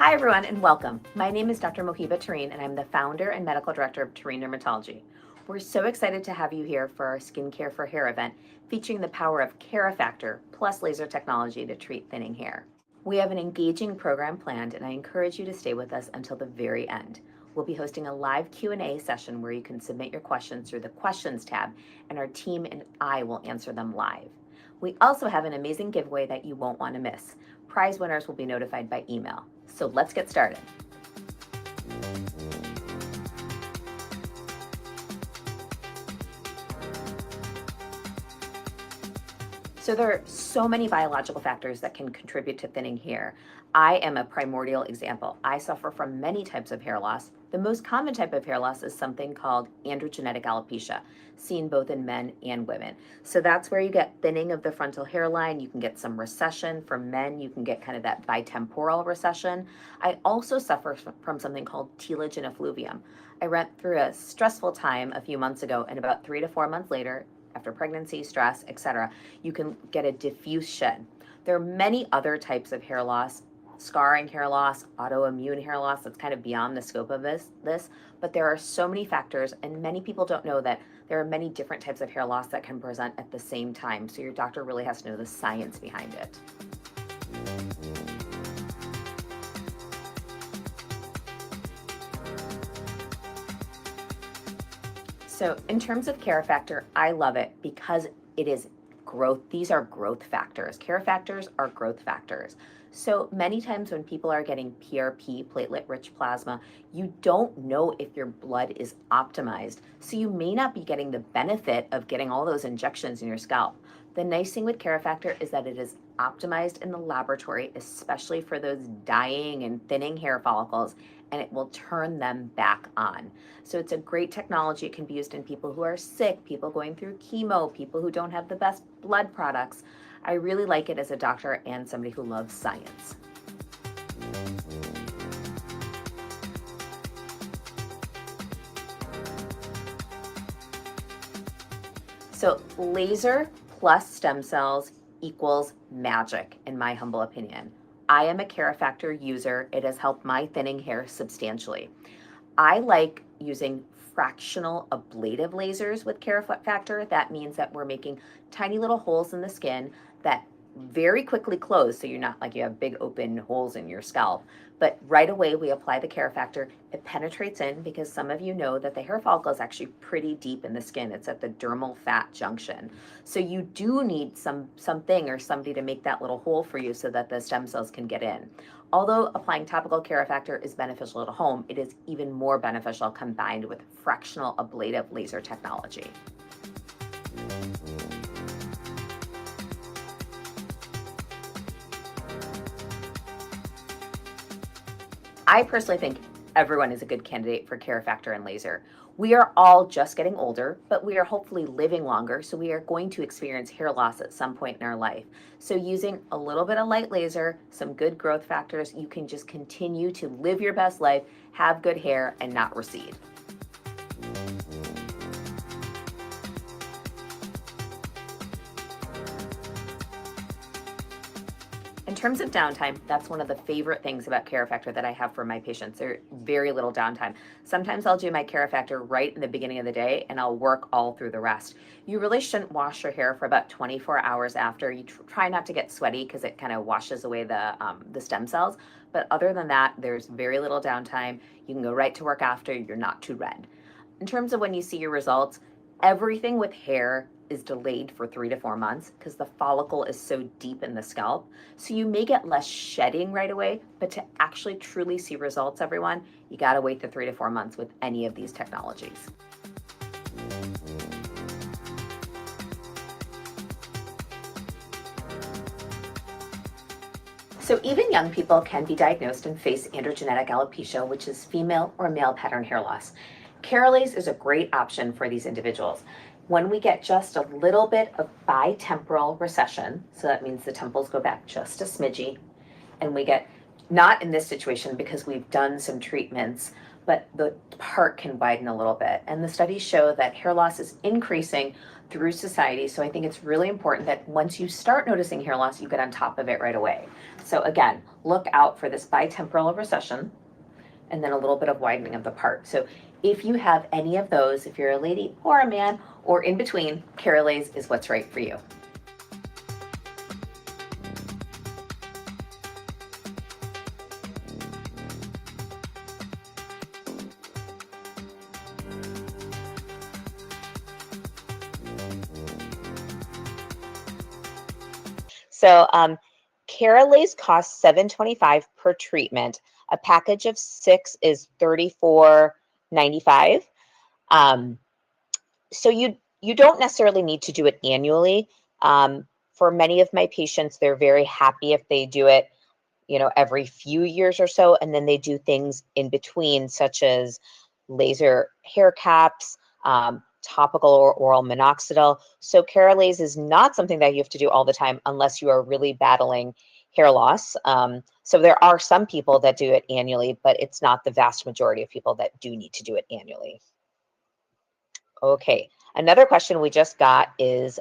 Hi everyone and welcome. My name is Dr. Mohiba Tareen and I'm the founder and medical director of Tareen Dermatology. We're so excited to have you here for our Skincare for Hair event featuring the power of KeraFactor plus laser technology to treat thinning hair. We have an engaging program planned and I encourage you to stay with us until the very end. We'll be hosting a live Q&A session where you can submit your questions through the questions tab and our team and I will answer them live. We also have an amazing giveaway that you won't want to miss. Prize winners will be notified by email. So let's get started. So there are so many biological factors that can contribute to thinning hair. I am a primordial example. I suffer from many types of hair loss. The most common type of hair loss is something called androgenetic alopecia, seen both in men and women. So that's where you get thinning of the frontal hairline. You can get some recession. For men, you can get kind of that bitemporal recession. I also suffer from something called telogen effluvium. I went through a stressful time a few months ago, and about 3 to 4 months later, after pregnancy, stress, etc., you can get a diffuse shed. There are many other types of hair loss, scarring hair loss, autoimmune hair loss, that's kind of beyond the scope of this, but there are so many factors and many people don't know that there are many different types of hair loss that can present at the same time. So your doctor really has to know the science behind it. So in terms of KeraFactor, I love it because it is growth. These are growth factors. KeraFactors are growth factors. So many times when people are getting PRP, platelet-rich plasma, you don't know if your blood is optimized. So you may not be getting the benefit of getting all those injections in your scalp. The nice thing with KeraFactor is that it is optimized in the laboratory, especially for those dying and thinning hair follicles, and it will turn them back on. So it's a great technology. It can be used in people who are sick, people going through chemo, people who don't have the best blood products. I really like it as a doctor and somebody who loves science. So laser plus stem cells equals magic, in my humble opinion. I am a KeraFactor user. It has helped my thinning hair substantially. I like using fractional ablative lasers with KeraFactor. That means that we're making tiny little holes in the skin that very quickly close, so you're not like you have big open holes in your scalp. But right away we apply the KeraFactor. It penetrates in because some of you know that the hair follicle is actually pretty deep in the skin. It's at the dermal fat junction. So you do need something or somebody to make that little hole for you so that the stem cells can get in. Although applying topical KeraFactor is beneficial at home, it is even more beneficial combined with fractional ablative laser technology. I personally think everyone is a good candidate for KeraFactor and laser. We are all just getting older, but we are hopefully living longer, so we are going to experience hair loss at some point in our life. So using a little bit of light laser, some good growth factors, you can just continue to live your best life, have good hair, and not recede. In terms of downtime, that's one of the favorite things about KeraFactor that I have for my patients. There's very little downtime. Sometimes I'll do my KeraFactor right in the beginning of the day and I'll work all through the rest. You really shouldn't wash your hair for about 24 hours after. You try not to get sweaty because it kind of washes away the stem cells. But other than that, there's very little downtime. You can go right to work after. You're not too red. In terms of when you see your results, everything with hair is delayed for 3 to 4 months because the follicle is so deep in the scalp. So you may get less shedding right away, but to actually truly see results, everyone, you gotta wait the 3 to 4 months with any of these technologies. So even young people can be diagnosed and face androgenetic alopecia, which is female or male pattern hair loss. KeraLase is a great option for these individuals. When we get just a little bit of bitemporal recession, so that means the temples go back just a smidgy, and we get, not in this situation because we've done some treatments, but the part can widen a little bit. And the studies show that hair loss is increasing through society. So I think it's really important that once you start noticing hair loss, you get on top of it right away. So again, look out for this bitemporal recession and then a little bit of widening of the part. So if you have any of those, if you're a lady or a man or in between, Keralaze is what's right for you. So Keralaze costs $7.25 per treatment. A package of 6 is $34.95. So you don't necessarily need to do it annually. For many of my patients, they're very happy if they do it, every few years or so, and then they do things in between, such as laser hair caps, topical or oral minoxidil. So Keralase is not something that you have to do all the time unless you are really battling hair loss. So there are some people that do it annually, but it's not the vast majority of people that do need to do it annually. Okay, another question we just got is,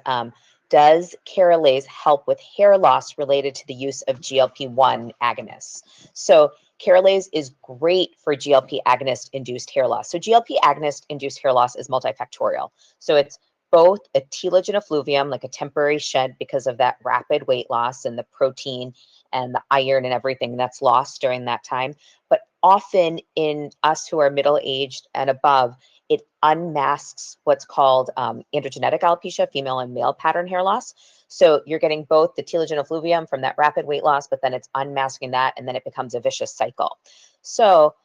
does Keralase help with hair loss related to the use of GLP-1 agonists? So Keralase is great for GLP agonist-induced hair loss. So GLP agonist-induced hair loss is multifactorial. So it's both a telogen effluvium, like a temporary shed because of that rapid weight loss and the protein and the iron and everything that's lost during that time. But often in us who are middle-aged and above, it unmasks what's called androgenetic alopecia, female and male pattern hair loss. So you're getting both the telogen effluvium from that rapid weight loss, but then it's unmasking that, and then it becomes a vicious cycle. So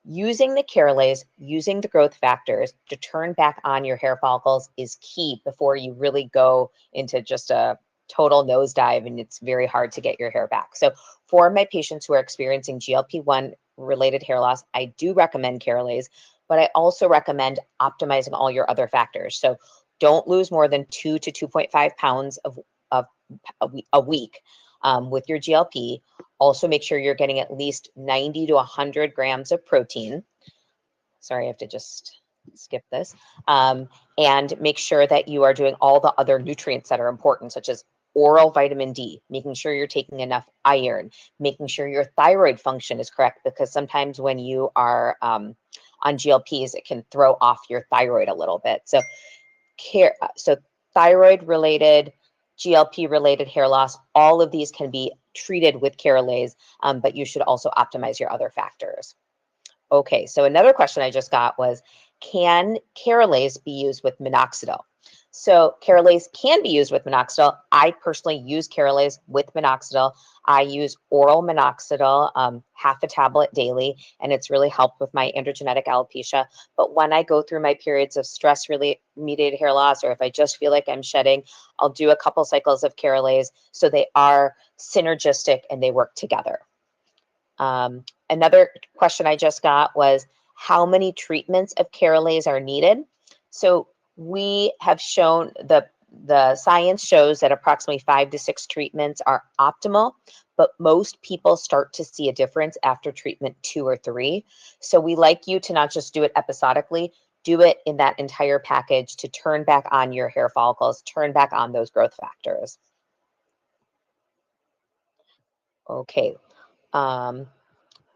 using the Keralase, using the growth factors to turn back on your hair follicles is key before you really go into just a total nosedive and it's very hard to get your hair back. So for my patients who are experiencing GLP-1 related hair loss, I do recommend Keralase, but I also recommend optimizing all your other factors. So don't lose more than 2 to 2.5 pounds of a week with your GLP. Also make sure you're getting at least 90 to 100 grams of protein. Sorry, I have to just skip this. And make sure that you are doing all the other nutrients that are important, such as oral vitamin D, making sure you're taking enough iron, making sure your thyroid function is correct, because sometimes when you are on GLPs, it can throw off your thyroid a little bit. So thyroid related, GLP related hair loss, all of these can be treated with Keralase, but you should also optimize your other factors. Okay, so another question I just got was, can Keralase be used with minoxidil? So Keralase can be used with minoxidil. I personally use Keralase with minoxidil. I use oral minoxidil, half a tablet daily, and it's really helped with my androgenetic alopecia. But when I go through my periods of stress-mediated hair loss, or if I just feel like I'm shedding, I'll do a couple cycles of Keralase, so they are synergistic and they work together. Another question I just got was, how many treatments of Keralase are needed? So we have shown the science shows that approximately 5 to 6 treatments are optimal, but most people start to see a difference after treatment 2 or 3. So we like you to not just do it episodically, do it in that entire package to turn back on your hair follicles, turn back on those growth factors. Okay.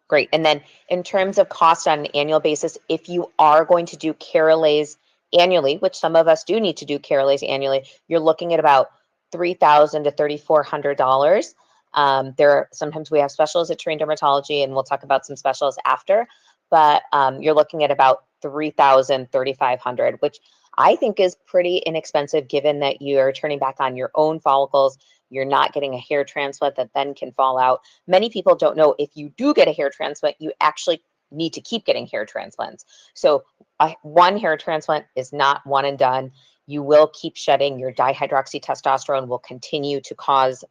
Great. And then in terms of cost on an annual basis, if you are going to do Keralase annually, which some of us do need to do Keralase annually, you're looking at about $3,000 to $3,400. Sometimes we have specials at Tareen Dermatology, and we'll talk about some specials after, but you're looking at about $3,000, $3,500, which I think is pretty inexpensive given that you're turning back on your own follicles. You're not getting a hair transplant that then can fall out. Many people don't know if you do get a hair transplant, you actually need to keep getting hair transplants. So one hair transplant is not one and done. You will keep shedding. Your dihydroxytestosterone will continue to cause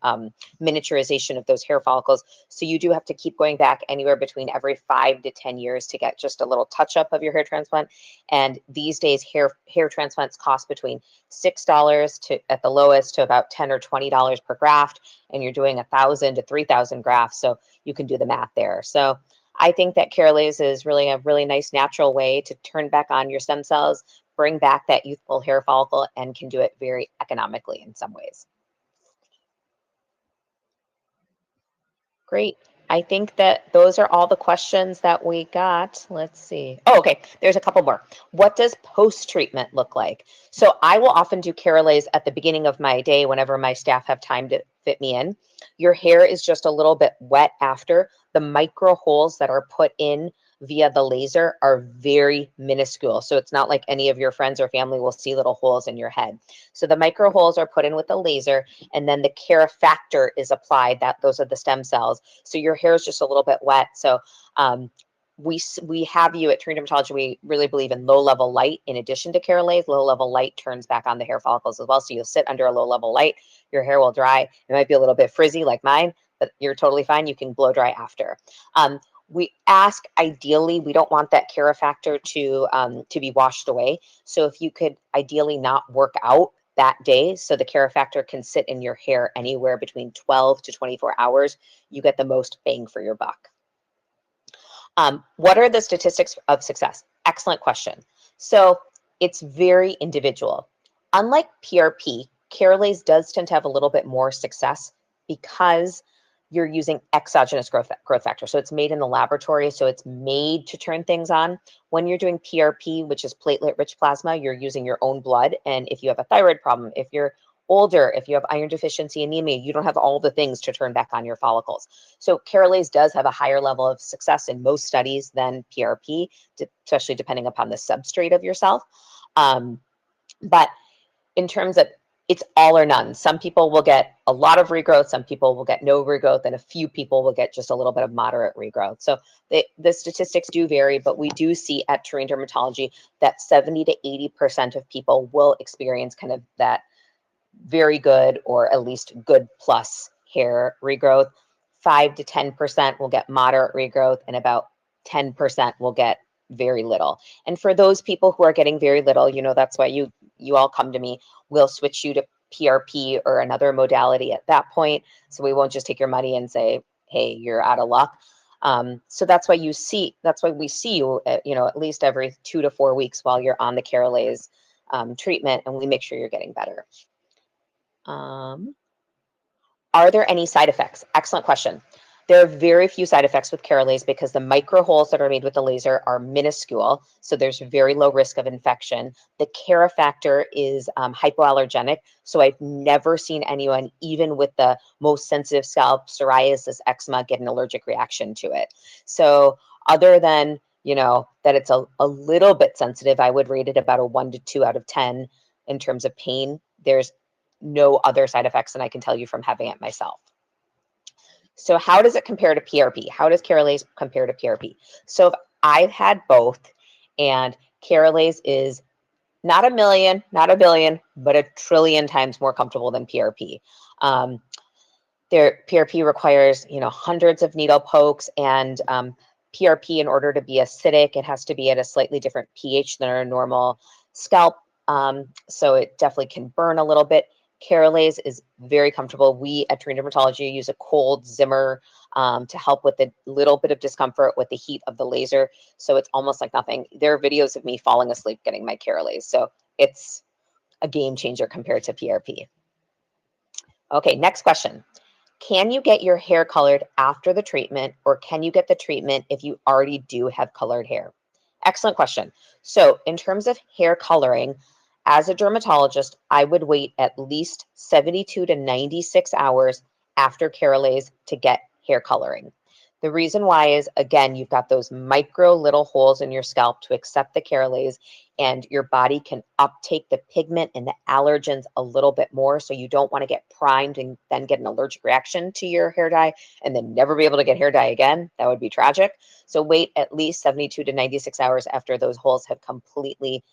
miniaturization of those hair follicles. So you do have to keep going back anywhere between every 5 to 10 years to get just a little touch up of your hair transplant. And these days, hair transplants cost between $6 to, at the lowest, to about $10 or $20 per graft. And you're doing 1,000 to 3,000 grafts. So you can do the math there. So I think that Keralase is really a really nice natural way to turn back on your stem cells, bring back that youthful hair follicle, and can do it very economically in some ways. Great. I think that those are all the questions that we got. Let's see. Oh, okay. There's a couple more. What does post-treatment look like? So I will often do Keralase at the beginning of my day whenever my staff have time to fit me in. Your hair is just a little bit wet after. The micro holes that are put in via the laser are very minuscule. So it's not like any of your friends or family will see little holes in your head. So the micro holes are put in with the laser, and then the KeraFactor is applied. Those are the stem cells. So your hair is just a little bit wet. So we have you at Tareen Dermatology. We really believe in low level light in addition to Keralase. Low level light turns back on the hair follicles as well. So you'll sit under a low level light. Your hair will dry. It might be a little bit frizzy like mine, but you're totally fine. You can blow dry after. We ask, ideally, we don't want that KeraFactor to be washed away. So if you could ideally not work out that day, so the KeraFactor can sit in your hair anywhere between 12 to 24 hours, you get the most bang for your buck. What are the statistics of success? Excellent question. So it's very individual. Unlike PRP, Keralase does tend to have a little bit more success because you're using exogenous growth factor. So it's made in the laboratory, so it's made to turn things on. When you're doing PRP, which is platelet-rich plasma, you're using your own blood. And if you have a thyroid problem, if you're older, if you have iron deficiency anemia, you don't have all the things to turn back on your follicles. So Keralase does have a higher level of success in most studies than PRP, especially depending upon the substrate of yourself. But in terms of, it's all or none. Some people will get a lot of regrowth, some people will get no regrowth, and a few people will get just a little bit of moderate regrowth. So the statistics do vary, but we do see at Tareen Dermatology that 70 to 80% of people will experience kind of that very good or at least good plus hair regrowth. 5 to 10% will get moderate regrowth, and about 10% will get very little. And for those people who are getting very little, that's why you all come to me. We'll switch you to PRP or another modality at that point. So we won't just take your money and say, hey, you're out of luck. So that's why we see you at least every 2 to 4 weeks while you're on the Keralase treatment, and we make sure you're getting better. Are there any side effects? Excellent question. There are very few side effects with Keralase because the micro holes that are made with the laser are minuscule, so there's very low risk of infection. The KeraFactor is hypoallergenic, so I've never seen anyone, even with the most sensitive scalp, psoriasis, eczema, get an allergic reaction to it. So other than, that it's a little bit sensitive, I would rate it about a 1 to 2 out of 10 in terms of pain. There's no other side effects than I can tell you from having it myself. So how does it compare to PRP? How does Keralase compare to PRP? So I've had both, and Keralase is not a million, not a billion, but a trillion times more comfortable than PRP. PRP requires, hundreds of needle pokes, and PRP, in order to be acidic, it has to be at a slightly different pH than our normal scalp. So it definitely can burn a little bit. Keralase is very comfortable. We at Tareen Dermatology use a cold Zimmer to help with a little bit of discomfort with the heat of the laser. So it's almost like nothing. There are videos of me falling asleep getting my Keralase. So it's a game changer compared to PRP. Okay, next question. Can you get your hair colored after the treatment, or can you get the treatment if you already do have colored hair? Excellent question. So in terms of hair coloring, as a dermatologist, I would wait at least 72 to 96 hours after Keralase to get hair coloring. The reason why is, again, you've got those micro little holes in your scalp to accept the Keralase, and your body can uptake the pigment and the allergens a little bit more. So you don't want to get primed and then get an allergic reaction to your hair dye and then never be able to get hair dye again. That would be tragic. So wait at least 72 to 96 hours after those holes have completely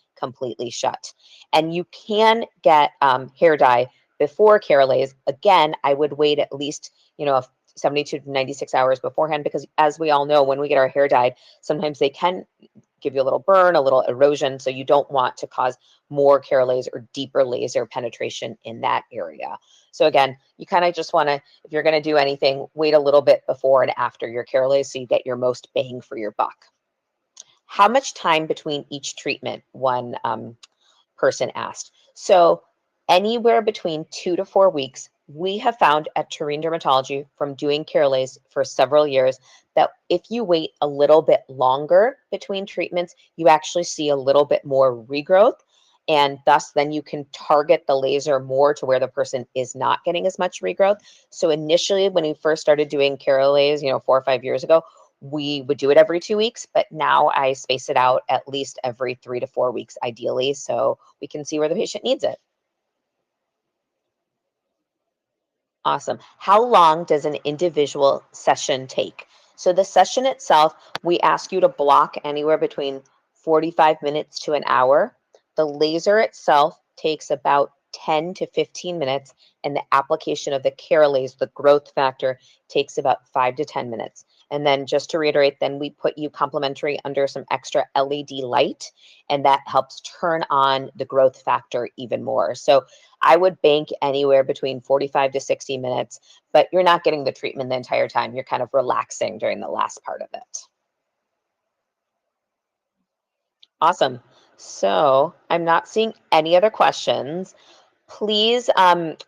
shut. And you can get hair dye before Keralase. Again, I would wait at least, 72 to 96 hours beforehand, because as we all know, when we get our hair dyed, sometimes they can give you a little burn, a little erosion. So you don't want to cause more Keralase or deeper laser penetration in that area. So again, you kind of just want to, if you're going to do anything, wait a little bit before and after your Keralase so you get your most bang for your buck. How much time between each treatment? One person asked. So anywhere between 2 to 4 weeks. We have found at Tareen Dermatology from doing Keralase for several years that if you wait a little bit longer between treatments, you actually see a little bit more regrowth. And thus, then you can target the laser more to where the person is not getting as much regrowth. So initially, when we first started doing Keralase, 4 or 5 years ago, we would do it every 2 weeks, but now I space it out at least every 3 to 4 weeks, ideally, so we can see where the patient needs it. Awesome. How long does an individual session take? So the session itself, we ask you to block anywhere between 45 minutes to an hour. The laser itself takes about 10 to 15 minutes, and the application of the Keralase, the growth factor, takes about 5 to 10 minutes. And then just to reiterate, then we put you complimentary under some extra LED light, and that helps turn on the growth factor even more. So I would bank anywhere between 45 to 60 minutes, but you're not getting the treatment the entire time. You're kind of relaxing during the last part of it. Awesome. So I'm not seeing any other questions. Please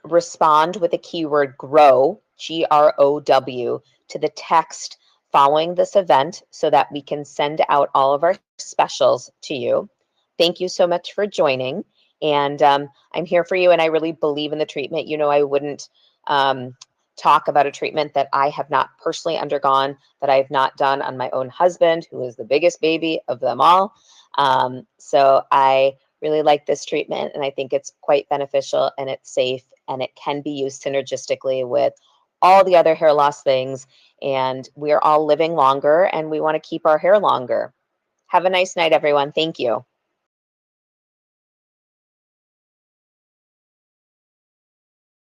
respond with the keyword GROW, GROW, to the text following this event so that we can send out all of our specials to you. Thank you so much for joining. And I'm here for you, and I really believe in the treatment. I wouldn't talk about a treatment that I have not personally undergone, that I have not done on my own husband, who is the biggest baby of them all. So I really like this treatment, and I think it's quite beneficial, and it's safe, and it can be used synergistically with all the other hair loss things. And we are all living longer, and we want to keep our hair longer. Have a nice night, everyone. Thank you.